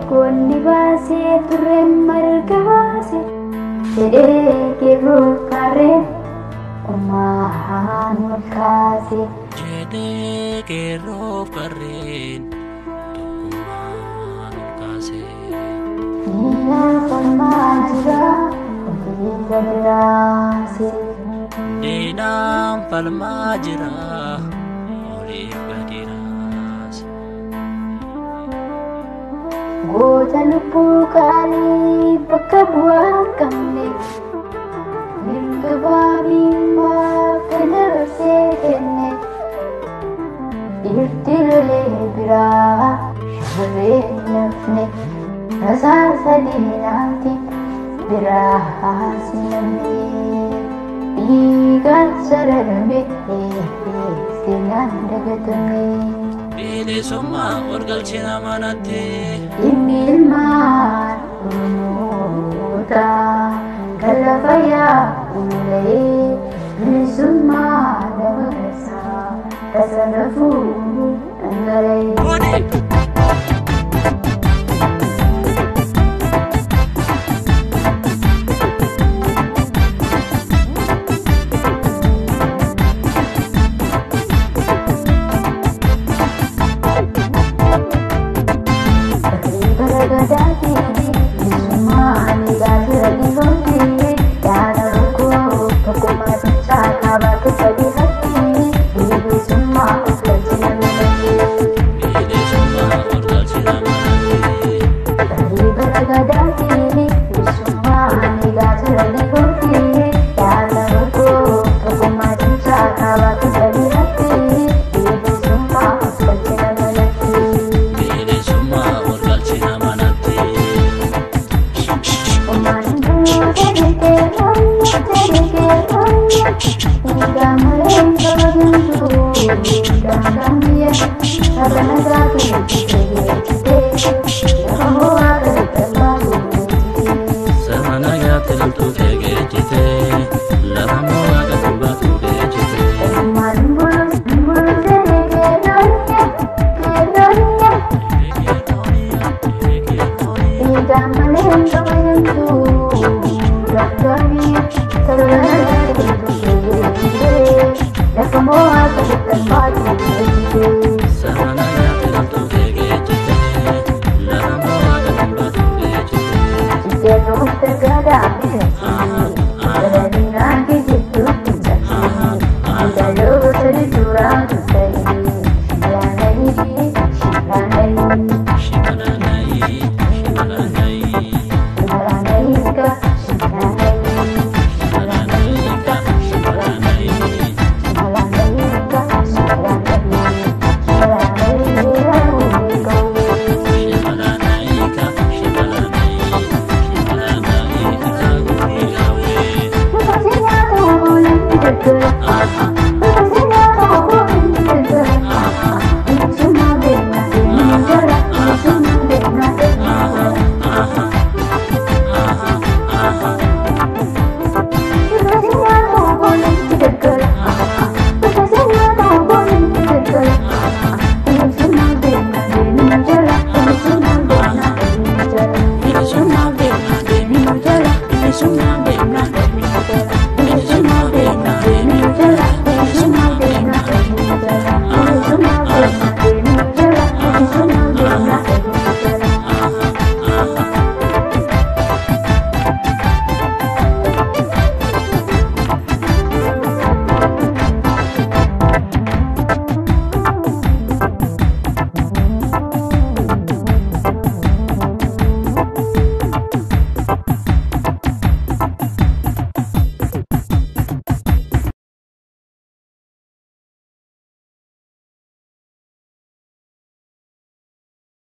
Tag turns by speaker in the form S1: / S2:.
S1: Kun dibase ture margase Sede kiru kare Umahan makase
S2: Jede kero karen Umahan makase
S1: Nina palmajira Kita berasi
S2: Dinam palmajira Oleh badiras
S1: Goja lupu kali Pakabuat kami Nimka babimba Kanerse kene Irtilole bira Share nafne Rasa sadinati Bira hasinami Ikan sararme Sinan dagatame
S2: Bile soma orgalchina manate
S1: Imilman Umuta Galabaya Ulay Bilisuma Damagasa Kasanafu Nangalay Terima kasih.